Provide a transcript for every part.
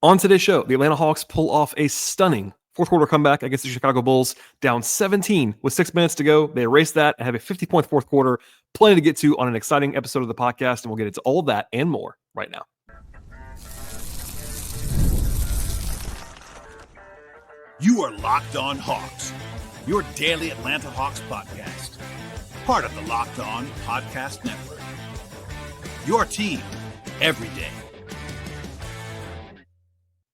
On today's show, the Atlanta Hawks pull off a stunning fourth quarter comeback against the Chicago Bulls, down 17 with 6 minutes to go. They erase that and have a 50-point fourth quarter. Plenty to get to on an exciting episode of the podcast, and we'll get into all of that and more right now. You are Locked On Hawks, your daily Atlanta Hawks podcast. Part of the Locked On Podcast Network. Your team every day.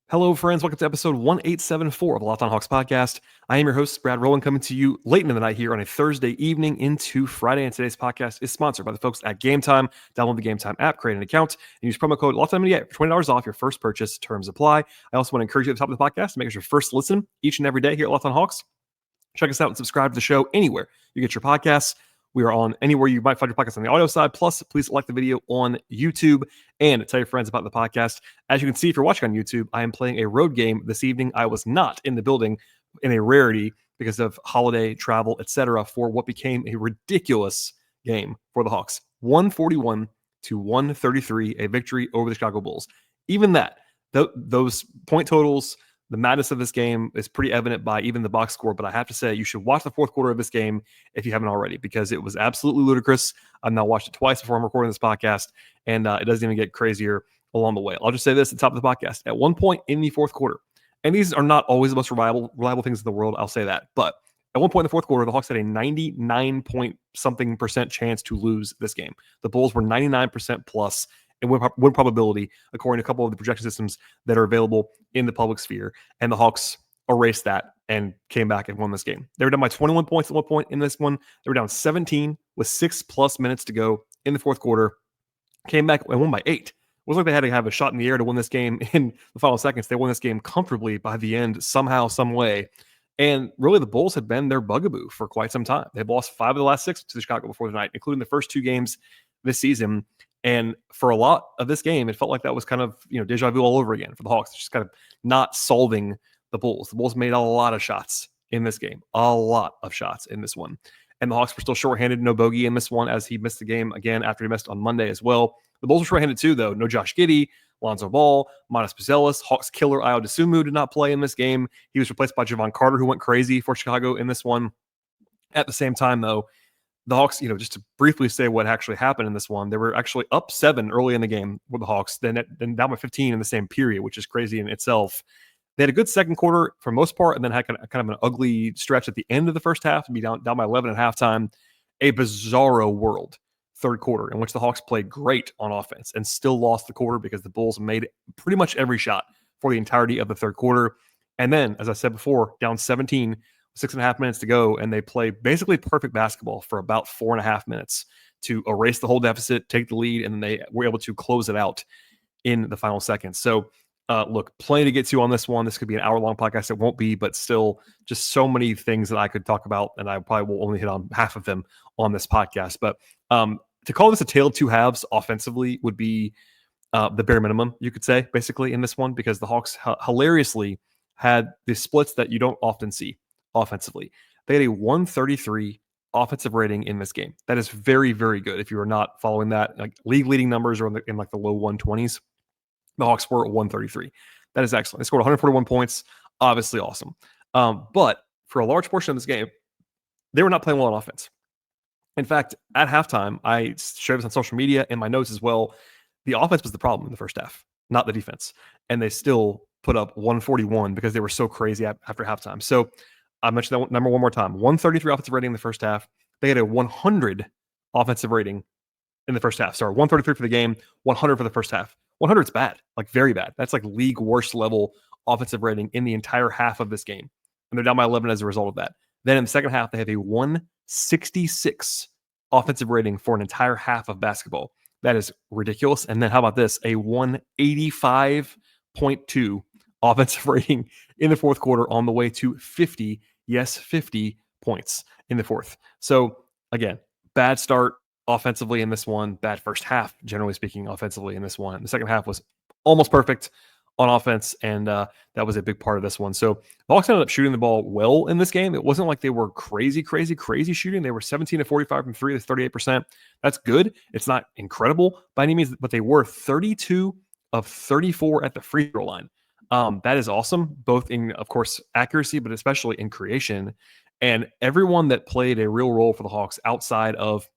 Hello, friends. Welcome to episode 1874 of the Locked On Hawks podcast. I am your host, Brad Rowland, coming to you late in the night here on a Thursday evening into Friday. And today's podcast is sponsored by the folks at Gametime. Download the Gametime app, create an account, and use promo code LOCKEDONNBA for $20 off your first purchase. Terms apply. I also want to encourage you at the top of the podcast to make us your first listen each and every day here at Locked On Hawks. Check us out and subscribe to the show anywhere you get your podcasts. We are on anywhere you might find your podcast on the audio side. Plus, please like the video on YouTube and tell your friends about the podcast. As you can see, if you're watching on YouTube, I am playing a road game this evening. I was not in the building, in a rarity because of holiday travel, etc., for what became a ridiculous game for the Hawks. 141-133, a victory over the Chicago Bulls. Even that, those point totals, the madness of this game is pretty evident by even the box score, but I have to say you should watch the fourth quarter of this game if you haven't already, because it was absolutely ludicrous. I've now watched it twice before I'm recording this podcast, and it doesn't even get crazier along the way. I'll just say this at the top of the podcast. At one point in the fourth quarter, and these are not always the most reliable things in the world, I'll say that, but at one point in the fourth quarter, the Hawks had a 99-point-something% chance to lose this game. The Bulls were 99% plus and win probability, according to a couple of the projection systems that are available in the public sphere. And the Hawks erased that and came back and won this game. They were down by 21 points at one point in this one. They were down 17 with 6+ minutes to go in the fourth quarter. Came back and won by 8. It wasn't like they had to have a shot in the air to win this game in the final seconds. They won this game comfortably by the end, somehow, some way. And really, the Bulls had been their bugaboo for quite some time. They've lost 5 of the last 6 to Chicago before the night, including the first 2 games this season. And for a lot of this game, it felt like that was kind of, deja vu all over again for the Hawks. It's just kind of not solving the Bulls. The Bulls made a lot of shots in this game, a lot of shots in this one. And the Hawks were still shorthanded, no Bogey in this one, as he missed the game again after he missed on Monday as well. The Bulls were shorthanded too, though. No Josh Giddey, Lonzo Ball, Manas Buzelis, Hawks killer Ayo Dosunmu did not play in this game. He was replaced by Javon Carter, who went crazy for Chicago in this one. At the same time, though, the Hawks, just to briefly say what actually happened in this one, they were actually up 7 early in the game with the Hawks, then down by 15 in the same period, which is crazy in itself. They had a good second quarter for the most part, and then had kind of an ugly stretch at the end of the first half to be down by 11 at halftime. A bizarro world third quarter in which the Hawks played great on offense and still lost the quarter because the Bulls made pretty much every shot for the entirety of the third quarter. And then, as I said before, down 17, 6.5 minutes to go, and they play basically perfect basketball for about 4.5 minutes to erase the whole deficit, take the lead, and then they were able to close it out in the final seconds. So, look, plenty to get to on this one. This could be an hour-long podcast. It won't be, but still just so many things that I could talk about, and I probably will only hit on half of them on this podcast. But to call this a tale of two halves offensively would be the bare minimum, you could say, basically, in this one, because the Hawks hilariously had the splits that you don't often see offensively. They had a 133 offensive rating in this game. That is very, very good. If you are not following that, like league leading numbers are in the low 120s. The Hawks were at 133. That is excellent. They scored 141 points. Obviously awesome. But for a large portion of this game, they were not playing well on offense. In fact, at halftime, I shared this on social media and my notes as well. The offense was the problem in the first half, not the defense. And they still put up 141 because they were so crazy after halftime. So I mentioned that number one more time. 133 offensive rating in the first half. They had a 100 offensive rating in the first half. Sorry, 133 for the game, 100 for the first half. 100 is bad, like very bad. That's like league worst level offensive rating in the entire half of this game. And they're down by 11 as a result of that. Then in the second half, they have a 166 offensive rating for an entire half of basketball. That is ridiculous. And then how about this? A 185.2 offensive rating in the fourth quarter on the way to 50. Yes, 50 points in the fourth. So again, bad start offensively in this one, bad first half, generally speaking, offensively in this one. The second half was almost perfect on offense, and that was a big part of this one. So the Hawks ended up shooting the ball well in this game. It wasn't like they were crazy shooting. They were 17 to 45 from 3, that's 38%. That's good. It's not incredible by any means, but they were 32 of 34 at the free throw line. That is awesome, both in, of course, accuracy, but especially in creation. And everyone that played a real role for the Hawks outside of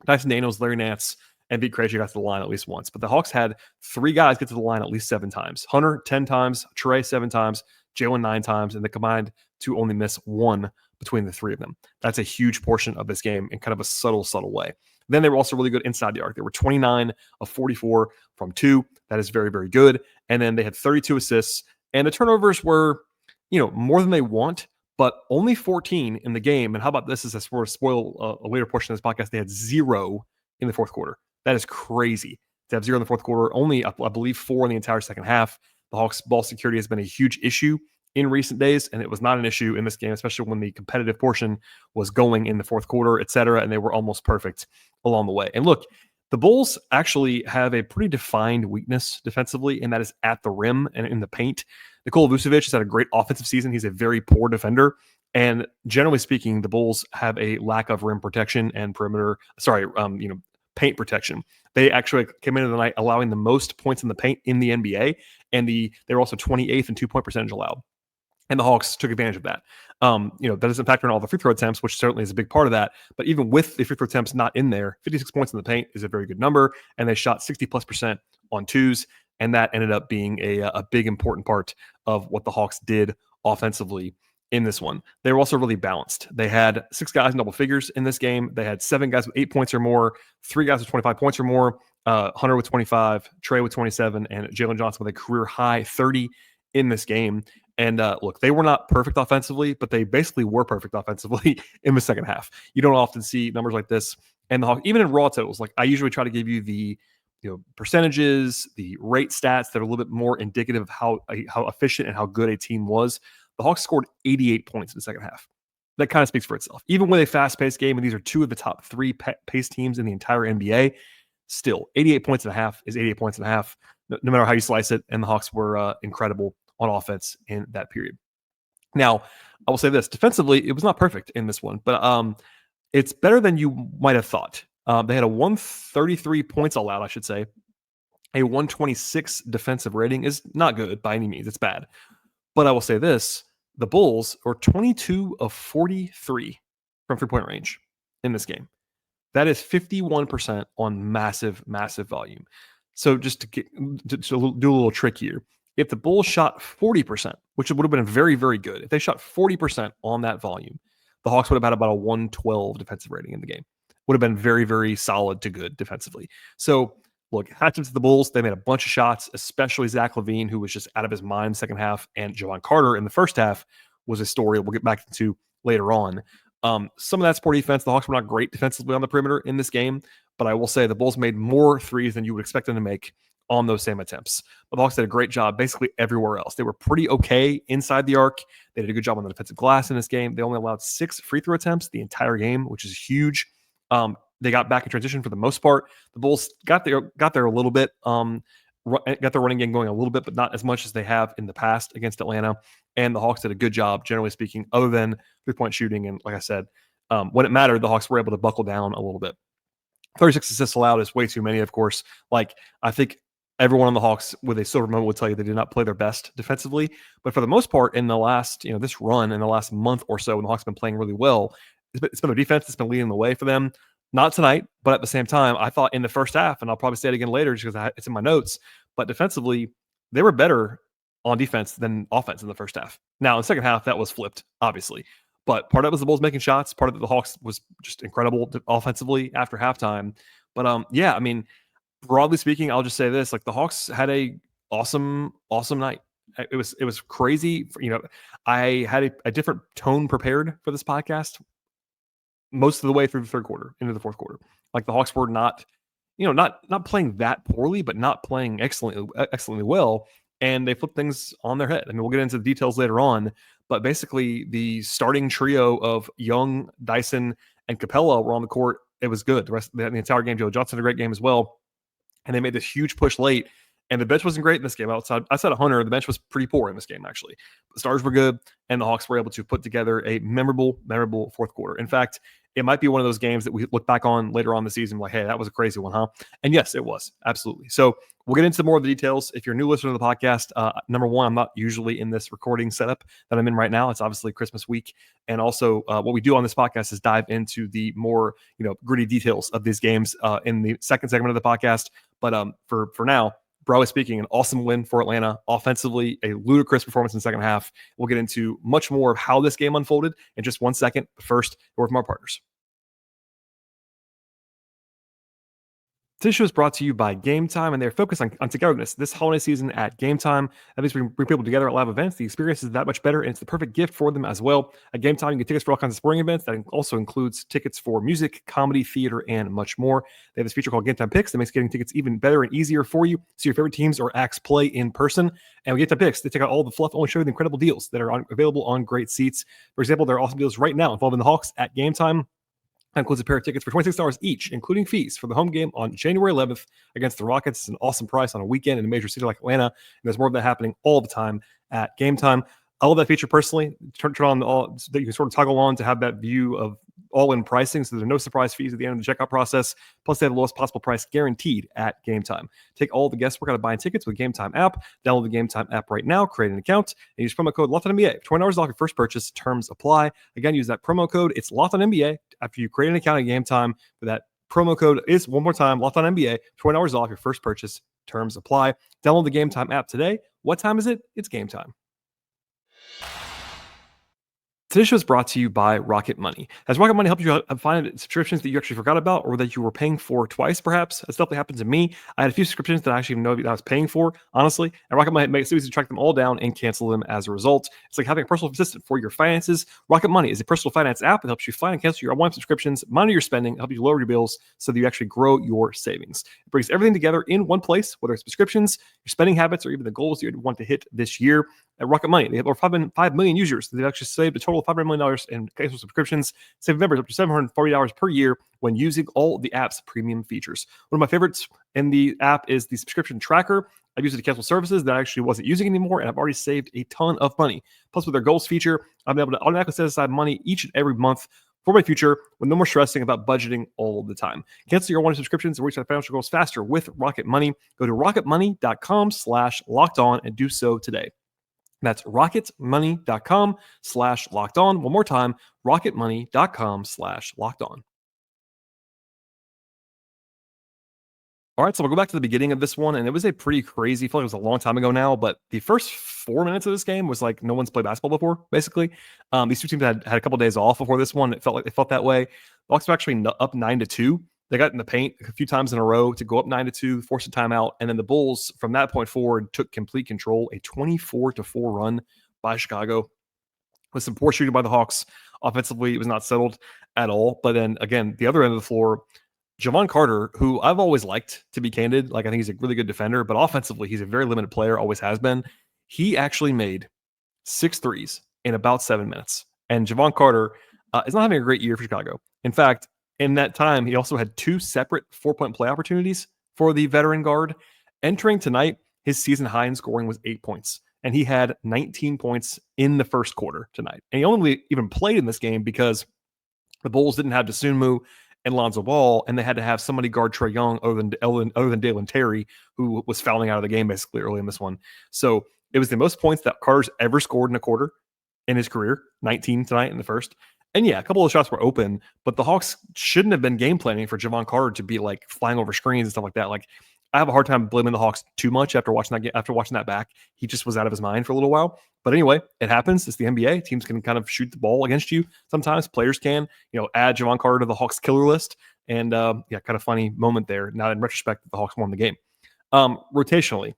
Dyson Daniels, Larry Nance, and Pete Krejci got to the line at least once. But the Hawks had 3 guys get to the line at least 7 times. Hunter 10 times, Trae 7 times, Jalen 9 times, and they combined to only miss 1 between the 3 of them. That's a huge portion of this game in kind of a subtle way. Then they were also really good inside the arc. They were 29 of 44 from 2. That is very, very good. And then they had 32 assists, and the turnovers were, more than they want, but only 14 in the game. And how about this, as I sort of spoil a later portion of this podcast, they had 0 in the fourth quarter. That is crazy to have 0 in the fourth quarter. Only, I believe, 4 in the entire second half. The Hawks' ball security has been a huge issue in recent days, and it was not an issue in this game, especially when the competitive portion was going in the fourth quarter, et cetera, and they were almost perfect along the way. And look, the Bulls actually have a pretty defined weakness defensively, and that is at the rim and in the paint. Nikola Vucevic has had a great offensive season. He's a very poor defender. And generally speaking, the Bulls have a lack of rim protection and paint protection. They actually came into the night allowing the most points in the paint in the NBA, and they were also 28th in 2-point percentage allowed. And the Hawks took advantage of that. That doesn't factor in all the free throw attempts, which certainly is a big part of that. But even with the free throw attempts not in there, 56 points in the paint is a very good number. And they shot 60+% on 2s. And that ended up being a big important part of what the Hawks did offensively in this one. They were also really balanced. They had 6 guys in double figures in this game. They had 7 guys with 8 points or more, 3 guys with 25 points or more, Hunter with 25, Trae with 27, and Jalen Johnson with a career high 30 in this game. And look, they were not perfect offensively, but they basically were perfect offensively in the second half. You don't often see numbers like this. And the Hawks, even in raw totals, like I usually try to give you the percentages, the rate stats that are a little bit more indicative of how efficient and how good a team was. The Hawks scored 88 points in the second half. That kind of speaks for itself. Even with a fast-paced game, and these are 2 of the top 3 pace teams in the entire NBA, still 88 points and a half is 88 points and a half, no matter how you slice it. And the Hawks were incredible on offense in that period. Now, I will say this. Defensively, it was not perfect in this one, but it's better than you might have thought. They had a 133 points allowed, I should say. A 126 defensive rating is not good by any means. It's bad. But I will say this. The Bulls were 22 of 43 from three-point range in this game. That is 51% on massive, massive volume. So just to do a little trick here, if the Bulls shot 40%, which would have been very, very good, if they shot 40% on that volume, the Hawks would have had about a 112 defensive rating in the game. Would have been very, very solid to good defensively. So look, hats off to the Bulls. They made a bunch of shots, especially Zach LaVine, who was just out of his mind in the second half, and Javon Carter in the first half was a story we'll get back into later on. Some of that's poor defense. The Hawks were not great defensively on the perimeter in this game, but I will say the Bulls made more threes than you would expect them to make on those same attempts. But the Hawks did a great job basically everywhere else. They were pretty okay inside the arc. They did a good job on the defensive glass in this game. They only allowed 6 free throw attempts the entire game, which is huge. They got back in transition for the most part. The Bulls got there a little bit, got their running game going a little bit, but not as much as they have in the past against Atlanta. And the Hawks did a good job, generally speaking, other than three-point shooting. And like I said, when it mattered, the Hawks were able to buckle down a little bit. 36 assists allowed is way too many, of course. Like, I think everyone on the Hawks with a silver moment would tell you they did not play their best defensively. But for the most part, in the last, this run, in the last month or so, when the Hawks have been playing really well, it's been their defense that's been leading the way for them. Not tonight, but at the same time, I thought in the first half, and I'll probably say it again later just because it's in my notes, but defensively, they were better on defense than offense in the first half. Now, in the second half, that was flipped, obviously. But part of it was the Bulls making shots. Part of it, the Hawks was just incredible offensively after halftime. But yeah, I mean, broadly speaking, I'll just say this: like the Hawks had a awesome night. It was crazy. I had a different tone prepared for this podcast most of the way through the third quarter into the fourth quarter. Like the Hawks were not playing that poorly, but not playing excellently well. And they flipped things on their head. I mean, we'll get into the details later on, but basically the starting trio of Young, Dyson, and Capella were on the court. It was good. The entire game, Jalen Johnson had a great game as well. And they made this huge push late. And the bench wasn't great in this game. Outside of Hunter, the bench was pretty poor in this game, actually. The stars were good, and the Hawks were able to put together a memorable fourth quarter. In fact, it might be one of those games that we look back on later on the season like, hey, that was a crazy one, huh? And yes, it was. Absolutely. So we'll get into more of the details. If you're a new listener to the podcast, number one, I'm not usually in this recording setup that I'm in right now. It's obviously Christmas week. And also what we do on this podcast is dive into the more, gritty details of these games in the second segment of the podcast. But for now, broadly speaking, an awesome win for Atlanta. Offensively, a ludicrous performance in the second half. We'll get into much more of how this game unfolded in just 1 second. But first, a word from our partners. Today's show is brought to you by Gametime, and they're focused on togetherness this holiday season at Gametime. That means we bring people together at live events. The experience is that much better, and it's the perfect gift for them as well. At Gametime, you get tickets for all kinds of sporting events. That also includes tickets for music, comedy, theater, and much more. They have this feature called Gametime Picks that makes getting tickets even better and easier for you. See your favorite teams or acts play in person. And with Gametime Picks, they take out all the fluff, only show you the incredible deals that are available on great seats. For example, there are awesome deals right now involving the Hawks at Gametime. That includes a pair of tickets for $26 each, including fees for the home game on January 11th against the Rockets. It's an awesome price on a weekend in a major city like Atlanta. And there's more of that happening all the time at Gametime. I love that feature personally. Turn on all so that you can sort of toggle on to have that view of all-in pricing, so there are no surprise fees at the end of the checkout process. Plus, they have the lowest possible price guaranteed at Gametime. Take all the guesswork out of buying tickets with Gametime app. Download the Gametime app right now, create an account, and use promo code LOCKEDONNBA. $20 off your first purchase. Terms apply. Again, use that promo code. It's LOCKEDONNBA after you create an account at Gametime. But that promo code is, one more time, LOCKEDONNBA. $20 off your first purchase. Terms apply. Download the Gametime app today. What time is it? It's Gametime. Today's show is brought to you by Rocket Money. Has Rocket Money helped you find subscriptions that you actually forgot about or that you were paying for twice, perhaps? That's definitely happened to me. I had a few subscriptions that I actually didn't know that I was paying for, honestly. And Rocket Money makes it easy to track them all down and cancel them as a result. It's like having a personal assistant for your finances. Rocket Money is a personal finance app that helps you find and cancel your unwanted subscriptions, monitor your spending, help you lower your bills so that you actually grow your savings. It brings everything together in one place, whether it's subscriptions, your spending habits, or even the goals you want to hit this year. At Rocket Money, they have over 5 million users. They've actually saved a total of $500 million in canceled subscriptions, saving members up to $740 per year when using all the app's premium features. One of my favorites in the app is the subscription tracker. I've used it to cancel services that I actually wasn't using anymore, and I've already saved a ton of money. Plus, with their goals feature, I've been able to automatically set aside money each and every month for my future with no more stressing about budgeting all the time. Cancel your one subscriptions and reach our financial goals faster with Rocket Money. Go to rocketmoney.com/lockedon and do so today. That's rocketmoney.com/lockedon. One more time, rocketmoney.com/lockedon. All right, so we'll go back to the beginning of this one, and it was a pretty crazy, I feel like it was a long time ago now, but the first 4 minutes of this game was like no one's played basketball before, basically. These two teams had a couple of days off before this one. It felt that way. The Hawks were actually up 9-2. They got in the paint a few times in a row to go up 9-2, force a timeout, and then the Bulls, from that point forward, took complete control. A 24-4 run by Chicago with some poor shooting by the Hawks. Offensively, it was not settled at all. But then, again, the other end of the floor, Javon Carter, who I've always liked, to be candid, like I think he's a really good defender, but offensively, he's a very limited player, always has been. He actually made 6 threes in about 7 minutes. And Javon Carter is not having a great year for Chicago. In fact, in that time, he also had 2 separate 4-point play opportunities for the veteran guard. Entering tonight, his season high in scoring was 8 points, and he had 19 points in the first quarter tonight. And he only even played in this game because the Bulls didn't have Dosunmu and Lonzo Ball, and they had to have somebody guard Trae Young other than Dalen Terry, who was fouling out of the game basically early in this one. So it was the most points that Carter's ever scored in a quarter in his career, 19 tonight in the first. And yeah, a couple of shots were open, but the Hawks shouldn't have been game planning for Javon Carter to be like flying over screens and stuff like that. Like, I have a hard time blaming the Hawks too much after watching that back. He just was out of his mind for a little while. But anyway, it happens. It's the NBA. Teams can kind of shoot the ball against you. Sometimes players can, add Javon Carter to the Hawks killer list. And kind of funny moment there. Now, in retrospect, the Hawks won the game. Rotationally,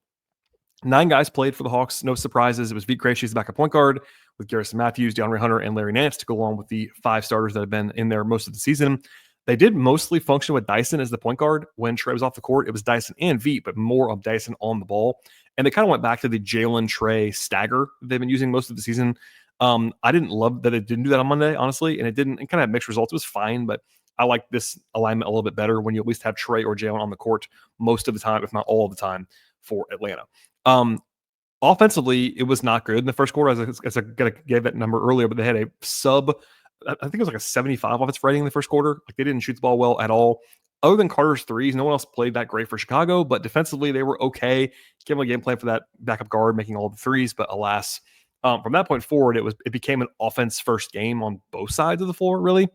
9 guys played for the Hawks. No surprises. It was Vit Krejci's backup point guard with Garrison Matthews, DeAndre Hunter, and Larry Nance to go along with the 5 starters that have been in there most of the season. They did mostly function with Dyson as the point guard. When Trae was off the court, it was Dyson and Vit, but more of Dyson on the ball. And they kind of went back to the Jalen Trae stagger that they've been using most of the season. I didn't love that it didn't do that on Monday, honestly, and it kind of had mixed results. It was fine, but I like this alignment a little bit better when you at least have Trae or Jalen on the court most of the time, if not all of the time, for Atlanta. Offensively, it was not good in the first quarter, as I gave that number earlier, but they had a sub I think it was like a 75 offensive rating in the first quarter. Like they didn't shoot the ball well at all. Other than Carter's threes, no one else played that great for Chicago, but defensively they were okay. Gave them a game plan for that backup guard making all the threes, but alas, from that point forward, it became an offense first game on both sides of the floor, really.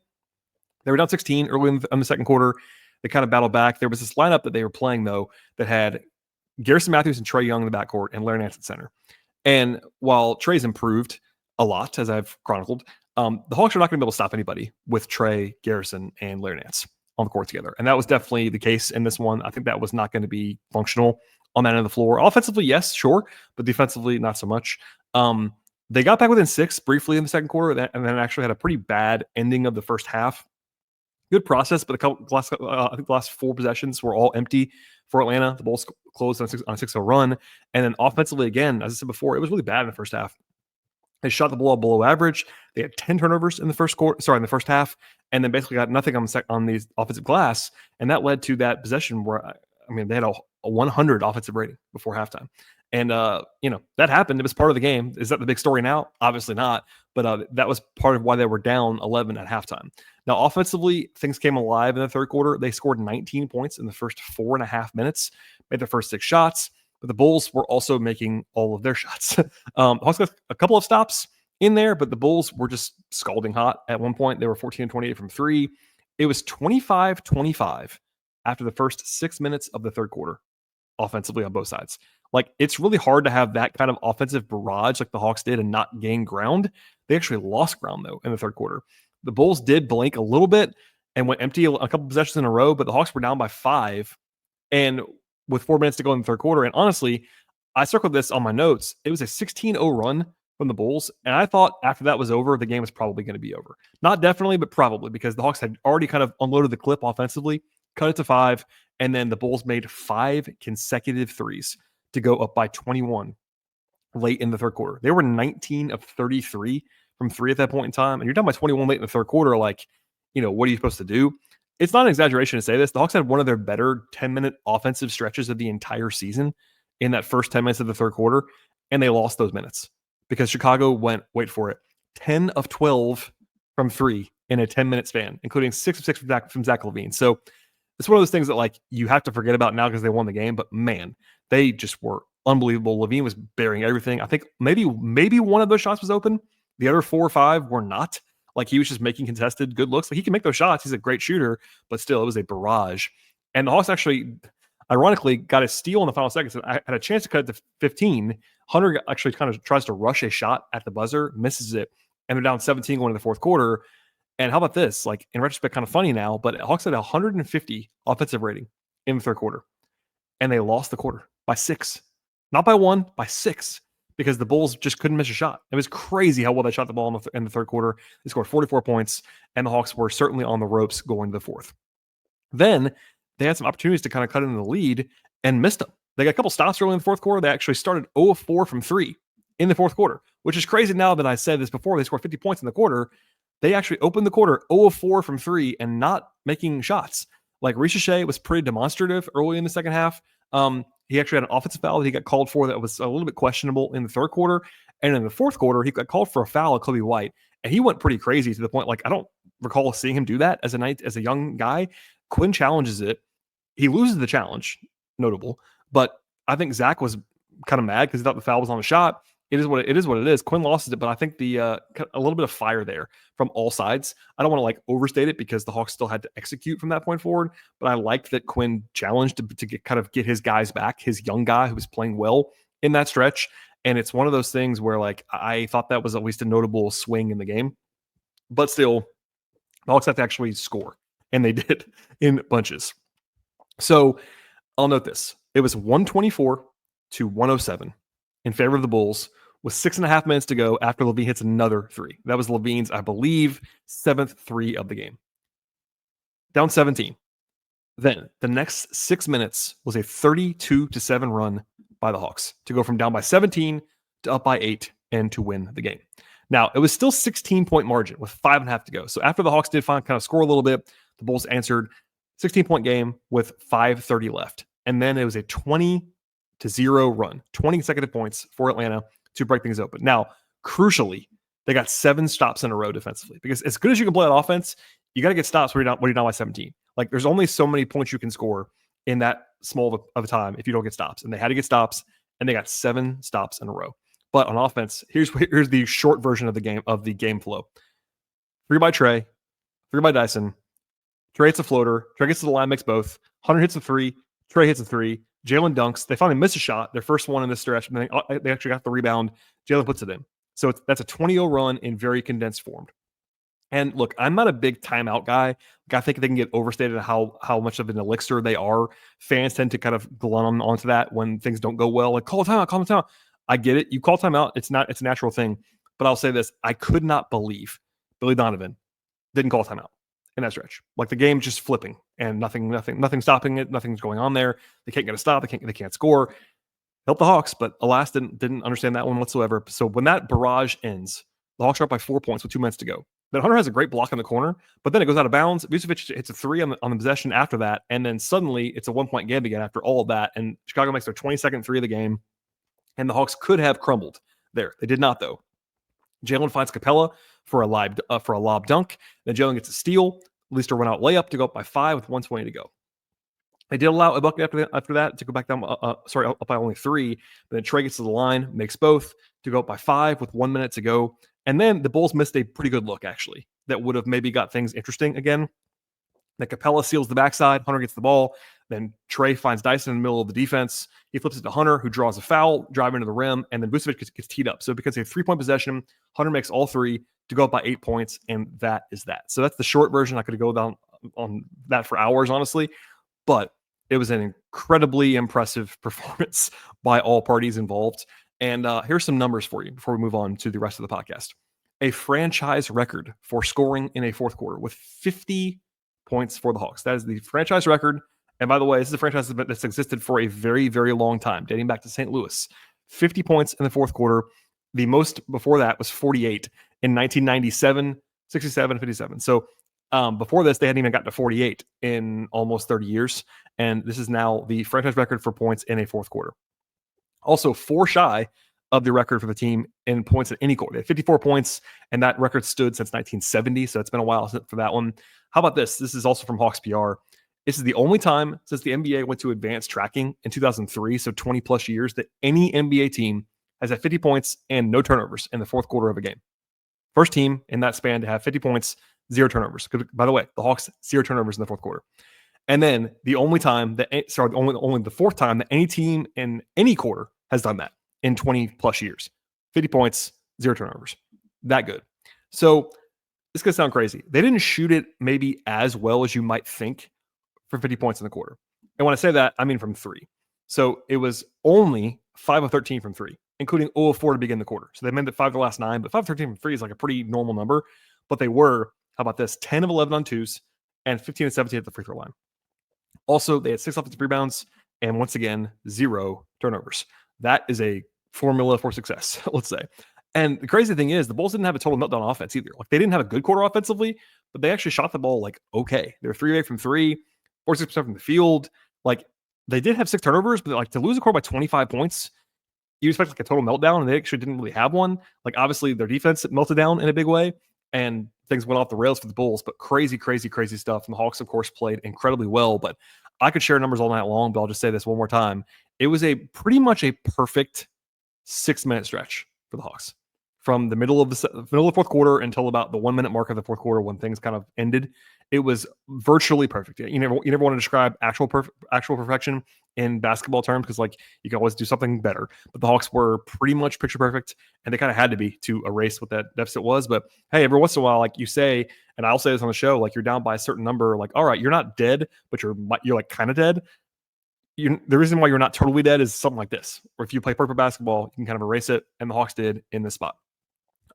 They were down 16 early in the second quarter. They kind of battled back. There was this lineup that they were playing, though, that had Garrison Matthews and Trae Young in the backcourt and Larry Nance at center. And while Trae's improved a lot, as I've chronicled, the Hawks are not going to be able to stop anybody with Trae, Garrison, and Larry Nance on the court together. And that was definitely the case in this one. I think that was not going to be functional on that end of the floor. Offensively, yes, sure, but defensively, not so much. They got back within 6 briefly in the second quarter, and then actually had a pretty bad ending of the first half. Good process, but I think the last 4 possessions were all empty for Atlanta. The Bulls closed on a 6-0 run. And then offensively, again, as I said before, it was really bad in the first half. They shot the ball below average. They had 10 turnovers in the first half, and then basically got nothing on the offensive glass. And that led to that possession where, they had a 100 offensive rating before halftime. And, that happened. It was part of the game. Is that the big story now? Obviously not. But that was part of why they were down 11 at halftime. Now, offensively, things came alive in the third quarter. They scored 19 points in the first 4.5 minutes, made their first 6 shots. But the Bulls were also making all of their shots. Hawks got a couple of stops in there, but the Bulls were just scalding hot at one point. They were 14-28 from 3. It was 25-25 after the first 6 minutes of the third quarter, offensively on both sides. Like, it's really hard to have that kind of offensive barrage like the Hawks did and not gain ground. They actually lost ground, though, in the third quarter. The Bulls did blink a little bit and went empty a couple possessions in a row, but the Hawks were down by 5 and with 4 minutes to go in the third quarter. And honestly, I circled this on my notes. It was a 16-0 run from the Bulls, and I thought after that was over, the game was probably going to be over. Not definitely, but probably, because the Hawks had already kind of unloaded the clip offensively, cut it to 5, and then the Bulls made 5 consecutive threes to go up by 21 late in the third quarter. They were 19 of 33 from 3 at that point in time, and you're down by 21 late in the third quarter. Like, what are you supposed to do? It's not an exaggeration to say this. The Hawks had one of their better 10-minute offensive stretches of the entire season in that first 10 minutes of the third quarter, and they lost those minutes because Chicago went, wait for it, 10 of 12 from 3 in a 10-minute span, including 6 of 6 from Zach LaVine. So it's one of those things that, like, you have to forget about now because they won the game, but man, they just were unbelievable. LaVine was burying everything. I think maybe one of those shots was open. The other 4 or 5 were not. Like, he was just making contested good looks. Like, he can make those shots. He's a great shooter, but still, it was a barrage. And the Hawks actually, ironically, got a steal in the final seconds. I had a chance to cut it to 15. Hunter actually kind of tries to rush a shot at the buzzer, misses it, and they're down 17 going into the fourth quarter. And how about this? Like, in retrospect, kind of funny now, but Hawks had 150 offensive rating in the third quarter, and they lost the quarter by 6. Not by 1, by 6. Because the Bulls just couldn't miss a shot. It was crazy how well they shot the ball in the third quarter. They scored 44 points, and the Hawks were certainly on the ropes going to the fourth. Then they had some opportunities to kind of cut into the lead and missed them. They got a couple stops early in the fourth quarter. They actually started 0 of 4 from 3 in the fourth quarter, which is crazy now that I said this before. They scored 50 points in the quarter. They actually opened the quarter 0 of 4 from 3 and not making shots. Like, Ricochet was pretty demonstrative early in the second half. He actually had an offensive foul that he got called for that was a little bit questionable in the third quarter. And in the fourth quarter, he got called for a foul at Kobe White. And he went pretty crazy to the point, like, I don't recall seeing him do that as a young guy. Quinn challenges it. He loses the challenge, notable. But I think Zach was kind of mad because he thought the foul was on the shot. It is what it is. Quinn lost it, but I think a little bit of fire there from all sides. I don't want to overstate it because the Hawks still had to execute from that point forward, but I liked that Quinn challenged to get his guys back, his young guy who was playing well in that stretch. And it's one of those things where, like, I thought that was at least a notable swing in the game, but still, the Hawks have to actually score, and they did in bunches. So I'll note this: it was 124-107 in favor of the Bulls with 6.5 minutes to go after LaVine hits another 3. That was LaVine's, I believe, 7th 3 of the game. Down 17. Then the next 6 minutes was a 32-7 run by the Hawks to go from down by 17 to up by 8 and to win the game. Now, it was still 16-point margin with 5.5 to go. So after the Hawks did kind of score a little bit, the Bulls answered 16-point game with 5:30 left. And then it was a 20-0 run, 20 consecutive points for Atlanta to break things open. Now, crucially, They got 7 stops in a row defensively, because as good as you can play on offense, you got to get stops when you're down by 17. Like, there's only so many points you can score in that small of a time if you don't get stops. And they had to get stops, and they got 7 stops in a row. But on offense, here's the short version of the game flow. 3 by Trae, 3 by Dyson. Trae hits a floater. Trae gets to the line, makes both. Hunter hits a 3. Trae hits a 3. Jalen dunks. They finally miss a shot, their first one in this stretch, and they actually got the rebound. Jalen puts it in. So that's a 20-0 run in very condensed form. And look, I'm not a big timeout guy. I think they can get overstated how much of an elixir they are. Fans tend to kind of glom onto that when things don't go well. Like, call a timeout. I get it. You call timeout. It's a natural thing. But I'll say this. I could not believe Billy Donovan didn't call timeout in that stretch. Like, the game just flipping and nothing stopping it. Nothing's going on there. They can't get a stop. They can't score. Help the Hawks, but alas, didn't understand that one whatsoever. So when that barrage ends, the Hawks are up by 4 points with 2 minutes to go. Then Hunter has a great block in the corner, but then it goes out of bounds. Vucevic hits a 3 on the possession after that, and then suddenly it's a 1-point game again after all of that, and Chicago makes their 22nd 3 of the game, and the Hawks could have crumbled there. They did not, though. Jalen finds Capella for a lob dunk. Then Jalen gets a steal, leads to a run-out layup to go up by 5 with 1:20 to go. They did allow a bucket after that to go back down, up by only 3. But then Trae gets to the line, makes both to go up by 5 with 1 minute to go. And then the Bulls missed a pretty good look, actually, that would have maybe got things interesting again. Then Capella seals the backside. Hunter gets the ball. Then Trae finds Dyson in the middle of the defense. He flips it to Hunter, who draws a foul, driving into the rim, and then Vucevic gets teed up. So it becomes a 3-point possession. Hunter makes all 3 to go up by 8 points, and that is that. So that's the short version. I could go down on that for hours, honestly. But it was an incredibly impressive performance by all parties involved. And here's some numbers for you before we move on to the rest of the podcast. A franchise record for scoring in a fourth quarter with 50 points for the Hawks. That is the franchise record. And by the way, this is a franchise that's existed for a very, very long time, dating back to St. Louis. 50 points in the fourth quarter. The most before that was 48 in 1997, 67, 57. So before this, they hadn't even gotten to 48 in almost 30 years. And this is now the franchise record for points in a fourth quarter. Also 4 shy of the record for the team in points in any quarter. They had 54 points, and that record stood since 1970. So it's been a while for that one. How about this? This is also from Hawks PR. This is the only time since the NBA went to advanced tracking in 2003, so 20 plus years, that any NBA team has had 50 points and no turnovers in the fourth quarter of a game. First team in that span to have 50 points, 0 turnovers. By the way, the Hawks, 0 turnovers in the fourth quarter. And then the only time only the fourth time that any team in any quarter has done that in 20 plus years. 50 points, 0 turnovers. That good. So this is going to sound crazy. They didn't shoot it maybe as well as you might think for 50 points in the quarter. And when I say that, I mean from 3. So it was only 5 of 13 from 3, including 0 of 4 to begin the quarter. So they meant that 5 of the last 9, but 5 of 13 from 3 is like a pretty normal number. But they were, how about this, 10 of 11 on 2s and 15 of 17 at the free throw line. Also, they had 6 offensive rebounds and once again, 0 turnovers. That is a formula for success, let's say. And the crazy thing is, the Bulls didn't have a total meltdown offense either. Like, they didn't have a good quarter offensively, but they actually shot the ball like okay. They were 3 of 8 from 3, 46% from the field. Like, they did have 6 turnovers, but like to lose a quarter by 25 points, you expect like a total meltdown, and they actually didn't really have one. Like, obviously their defense melted down in a big way, and things went off the rails for the Bulls, but crazy stuff. And the Hawks, of course, played incredibly well, but I could share numbers all night long, but I'll just say this one more time. It was pretty much a perfect 6-minute stretch for the Hawks. From the middle of the fourth quarter until about the 1 minute mark of the fourth quarter when things kind of ended, it was virtually perfect. You never want to describe actual perfection in basketball terms, because like you can always do something better. But the Hawks were pretty much picture perfect, and they kind of had to be to erase what that deficit was. But hey, every once in a while, like you say, and I'll say this on the show, like you're down by a certain number, like all right, you're not dead, but you're like kind of dead. The reason why you're not totally dead is something like this, or if you play perfect basketball, you can kind of erase it, and the Hawks did in this spot.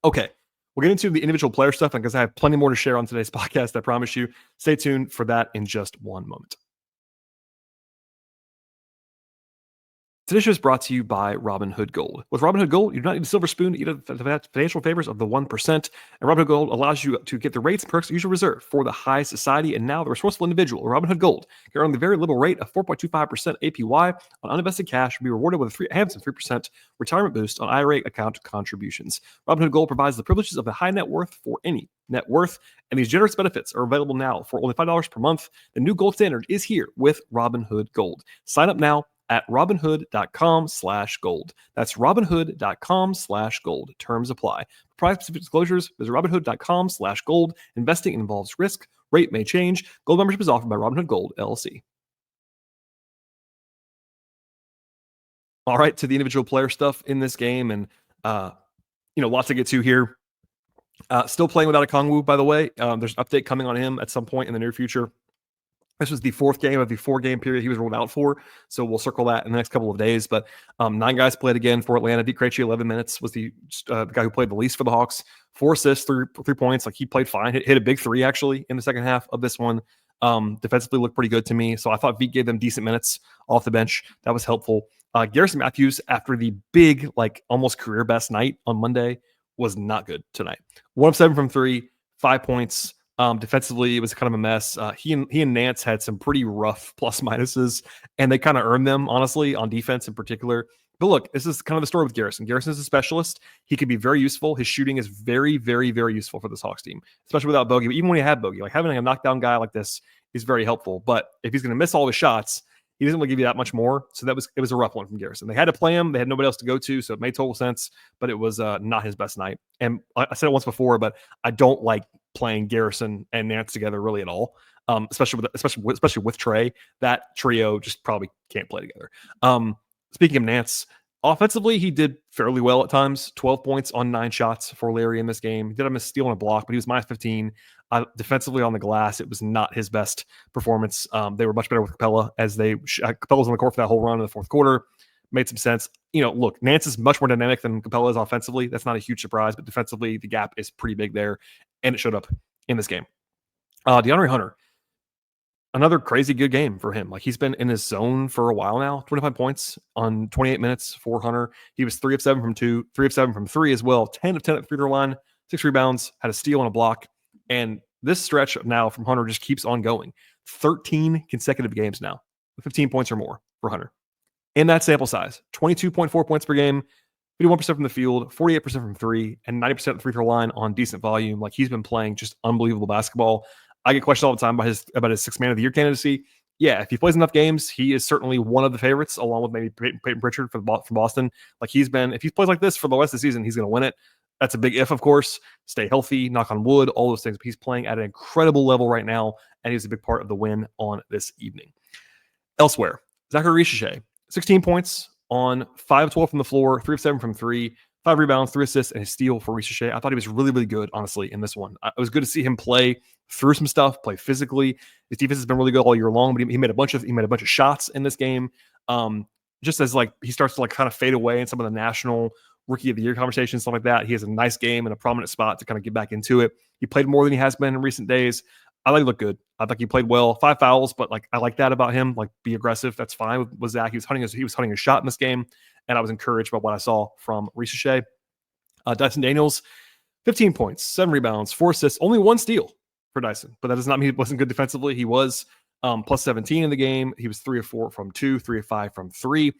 Okay, we'll get into the individual player stuff because I have plenty more to share on today's podcast, I promise you. Stay tuned for that in just one moment. Today's show is brought to you by Robinhood Gold. With Robinhood Gold, you do not need a silver spoon to eat the financial favors of the 1%. And Robinhood Gold allows you to get the rates and perks you usually reserve for the high society and now the resourceful individual. Robinhood Gold can earn the very little rate of 4.25% APY on uninvested cash and be rewarded with a handsome 3% retirement boost on IRA account contributions. Robinhood Gold provides the privileges of the high net worth for any net worth, and these generous benefits are available now for only $5 per month. The new gold standard is here with Robinhood Gold. Sign up now at robinhood.com/gold. That's robinhood.com/gold. Terms apply. Price-specific disclosures, visit robinhood.com/gold. Investing involves risk. Rate may change. Gold membership is offered by Robinhood Gold, LLC. All right, to the individual player stuff in this game, and lots to get to here. Still playing without a Kongwu, by the way. There's an update coming on him at some point in the near future. This was the fourth game of the 4-game period he was ruled out for, so we'll circle that in the next couple of days. But 9 guys played again for Atlanta. Deke Krejci, 11 minutes, was the guy who played the least for the Hawks. 4 assists, 3 points. Like, he played fine. Hit a big 3, actually, in the second half of this one. Defensively looked pretty good to me, so I thought Veke gave them decent minutes off the bench. That was helpful. Garrison Matthews, after the big, almost career best night on Monday, was not good tonight. 1 of 7 from 3, 5 points. Defensively, it was kind of a mess. He and Nance had some pretty rough plus minuses, and they kind of earned them, honestly, on defense in particular. But look, this is kind of the story with Garrison. Garrison is a specialist. He could be very useful. His shooting is very, very, very useful for this Hawks team, especially without Bogey. But even when he had Bogey, having a knockdown guy like this is very helpful. But if he's going to miss all his shots, he doesn't really give you that much more. So it was a rough one from Garrison. They had to play him. They had nobody else to go to, so it made total sense. But it was not his best night. And I said it once before, but I don't like playing Garrison and Nance together really at all. Especially with Trae. That trio just probably can't play together. Speaking of Nance, offensively, he did fairly well at times. 12 points on 9 shots for Larry in this game. He did have a steal and a block, but he was minus 15. Defensively on the glass, it was not his best performance. They were much better with Capella as Capella was on the court for that whole run in the fourth quarter. Made some sense. Look, Nance is much more dynamic than Capella is offensively. That's not a huge surprise, but defensively, the gap is pretty big there, and it showed up in this game. DeAndre Hunter, another crazy good game for him. He's been in his zone for a while now. 25 points on 28 minutes for Hunter. He was 3 of 7 from 2, 3 of 7 from 3 as well. 10 of 10 at the free throw line, 6 rebounds, had a steal and a block. And this stretch now from Hunter just keeps on going. 13 consecutive games now, 15 points or more for Hunter. In that sample size, 22.4 points per game, 51% from the field, 48% from 3, and 90% at the free throw line on decent volume. He's been playing just unbelievable basketball. I get questioned all the time about his 6th man of the year candidacy. Yeah, if he plays enough games, he is certainly one of the favorites, along with maybe Peyton Pritchard from Boston. If he plays like this for the rest of the season, he's going to win it. That's a big if, of course. Stay healthy, knock on wood, all those things. But he's playing at an incredible level right now, and he's a big part of the win on this evening. Elsewhere, Zachary Richeche, 16 points on 5 of 12 from the floor, 3 of 7 from 3, 5 rebounds, 3 assists, and a steal for Richeche. I thought he was really, really good, honestly, in this one. It was good to see him play through some stuff, play physically. His defense has been really good all year long, but he made a bunch of shots in this game. Just as he starts to kind of fade away in some of the national rookie of the year conversations, stuff like that. He has a nice game and a prominent spot to kind of get back into it. He played more than he has been in recent days. I thought he looked good. I thought he played well. 5 fouls, but I like that about him. Be aggressive. That's fine with Zach. He was hunting a shot in this game, and I was encouraged by what I saw from Richeche. Dyson Daniels, 15 points, 7 rebounds, 4 assists, only 1 steal for Dyson. But that does not mean he wasn't good defensively. He was plus 17 in the game. He was 3 of 4 from 2, 3 of 5 from 3.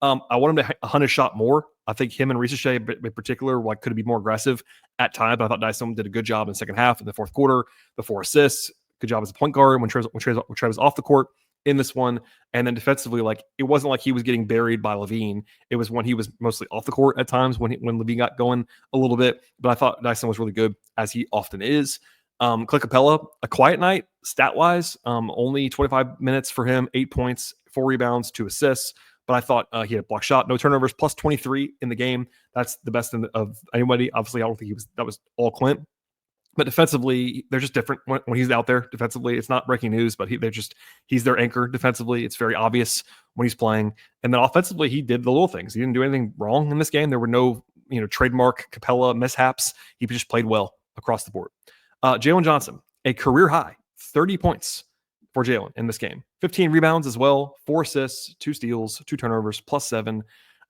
I want him to hunt a shot more. I think him and Richeche in particular could be more aggressive at times, but I thought Dyson did a good job in the second half in the fourth quarter. The 4 assists, good job as a point guard when Trae was off the court in this one. And then defensively, it wasn't like he was getting buried by Levine. It was when he was mostly off the court at times when Levine got going a little bit. But I thought Dyson was really good, as he often is. Clint Capella, a quiet night stat-wise. Only 25 minutes for him, 8 points, 4 rebounds, 2 assists. But I thought he had a block shot, no turnovers, plus 23 in the game. That's the best of anybody. Obviously, I don't think that was all Clint. But defensively, they're just different when he's out there defensively. It's not breaking news, but he's their anchor defensively. It's very obvious when he's playing. And then offensively, he did the little things. He didn't do anything wrong in this game. There were no trademark Capella mishaps. He just played well across the board. Jalen Johnson, a career high, 30 points, for Jalen in this game. 15 rebounds as well, 4 assists, 2 steals, 2 turnovers, +7.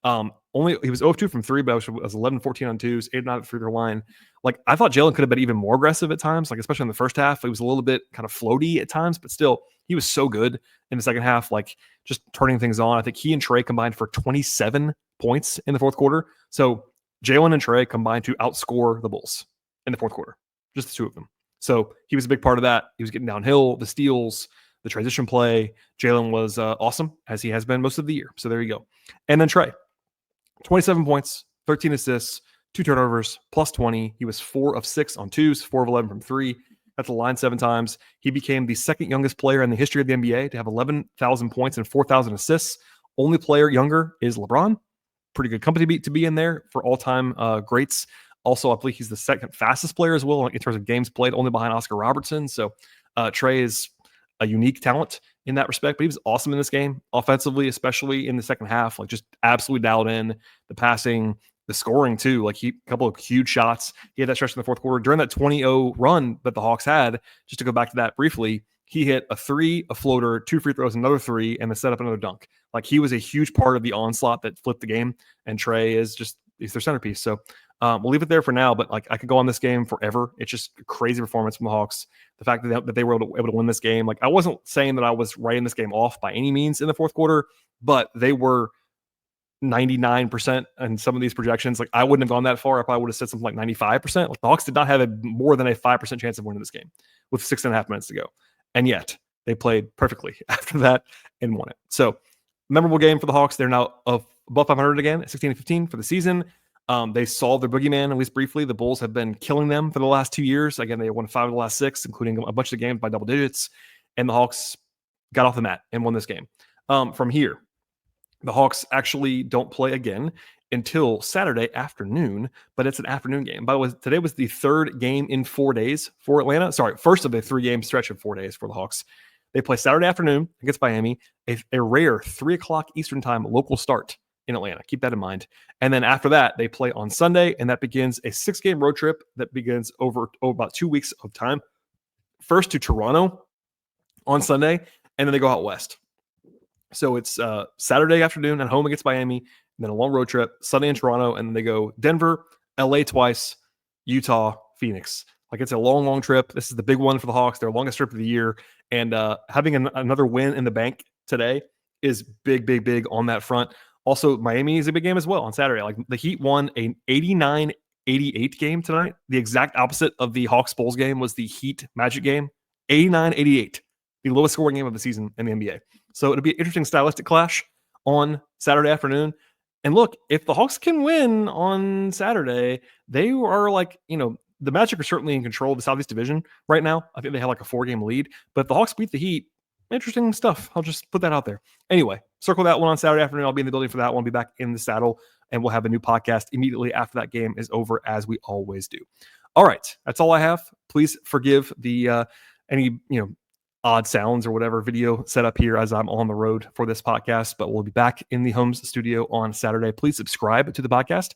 He was 0 of 2 from 3, but was 11-14 on 2s, 8 9 at the free throw line. Like, I thought Jalen could have been even more aggressive at times, like especially in the first half. It was a little bit kind of floaty at times, but still, he was so good in the second half, like just turning things on. I think he and Trae combined for 27 points in the fourth quarter. So Jalen and Trae combined to outscore the Bulls in the fourth quarter, just the two of them. So he was a big part of that. He was getting downhill, the steals, the transition play. Jalen was awesome, as he has been most of the year. So there you go. And then Trae, 27 points, 13 assists, 2 turnovers, +20. He was 4 of 6 on 2s, 4 of 11 from 3. At the line 7 times. He became the second youngest player in the history of the NBA to have 11,000 points and 4,000 assists. Only player younger is LeBron. Pretty good company to be in there for all-time greats. Also, I believe he's the second fastest player as well in terms of games played, only behind Oscar Robertson. So Trae is a unique talent in that respect, but he was awesome in this game, offensively, especially in the second half. Like, just absolutely dialed in the passing, the scoring too. Like, a couple of huge shots. He had that stretch in the fourth quarter during that 20-0 run that the Hawks had. Just to go back to that briefly, he hit a 3, a floater, 2 free throws, another 3, and then set up another dunk. Like, he was a huge part of the onslaught that flipped the game, and Trae he's their centerpiece. So we'll leave it there for now, but like, I could go on this game forever. It's just a crazy performance from the Hawks. The fact that they were able to win this game. Like, I wasn't saying that I was writing this game off by any means in the fourth quarter, but they were 99% in some of these projections. Like, I wouldn't have gone that far if I would have said something like 95%. Like, the Hawks did not have more than a 5% chance of winning this game with 6.5 minutes to go. And yet they played perfectly after that and won it. So, memorable game for the Hawks. They're now above 500 again, 16-15 for the season. They solved their boogeyman, at least briefly. The Bulls have been killing them for the last 2 years. Again, they won 5 of the last 6, including a bunch of games by double digits. And the Hawks got off the mat and won this game. From here, the Hawks actually don't play again until Saturday afternoon, but it's an afternoon game. By the way, today was the 3rd game in 4 days for Atlanta. Sorry, first of a 3-game stretch of 4 days for the Hawks. They play Saturday afternoon against Miami, a rare 3 o'clock Eastern time local start in Atlanta. Keep that in mind. And then after that, they play on Sunday, and that begins a 6-game road trip that begins over about 2 weeks of time. First to Toronto on Sunday, and then they go out west. So it's Saturday afternoon at home against Miami, and then a long road trip, Sunday in Toronto, and then they go Denver, LA twice, Utah, Phoenix. Like, it's a long, long trip. This is the big one for the Hawks, their longest trip of the year. And having another win in the bank today is big, big, big on that front. Also, Miami is a big game as well on Saturday. Like, the Heat won an 89-88 game tonight. The exact opposite of the Hawks Bulls game was the Heat Magic game. 89-88, the lowest scoring game of the season in the NBA. So it'll be an interesting stylistic clash on Saturday afternoon. And look, if the Hawks can win on Saturday, they are like, the Magic are certainly in control of the Southeast Division right now. I think they have like a 4-game lead. But if the Hawks beat the Heat, interesting stuff. I'll just put that out there. Anyway, circle that one on Saturday afternoon. I'll be in the building for that one. I'll be back in the saddle, and we'll have a new podcast immediately after that game is over, as we always do. All right, that's all I have. Please forgive the any odd sounds or whatever video set up here as I'm on the road for this podcast, but we'll be back in the Homes studio on Saturday. Please subscribe to the podcast,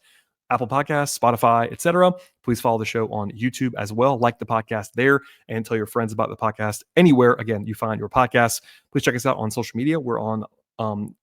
Apple Podcasts, Spotify, etc. Please follow the show on YouTube as well. Like the podcast there, and tell your friends about the podcast anywhere, again, you find your podcasts. Please check us out on social media. We're on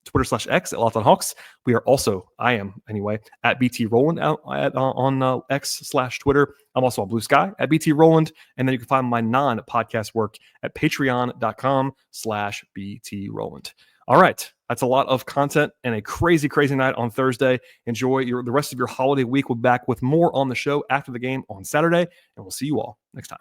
Twitter/X at Locked On Hawks. We are also, I am anyway, at BT Rowland on X/Twitter. I'm also on Blue Sky at BT Rowland. And then you can find my non-podcast work at patreon.com/BT Rowland. All right. That's a lot of content and a crazy, crazy night on Thursday. Enjoy the rest of your holiday week. We'll be back with more on the show after the game on Saturday, and we'll see you all next time.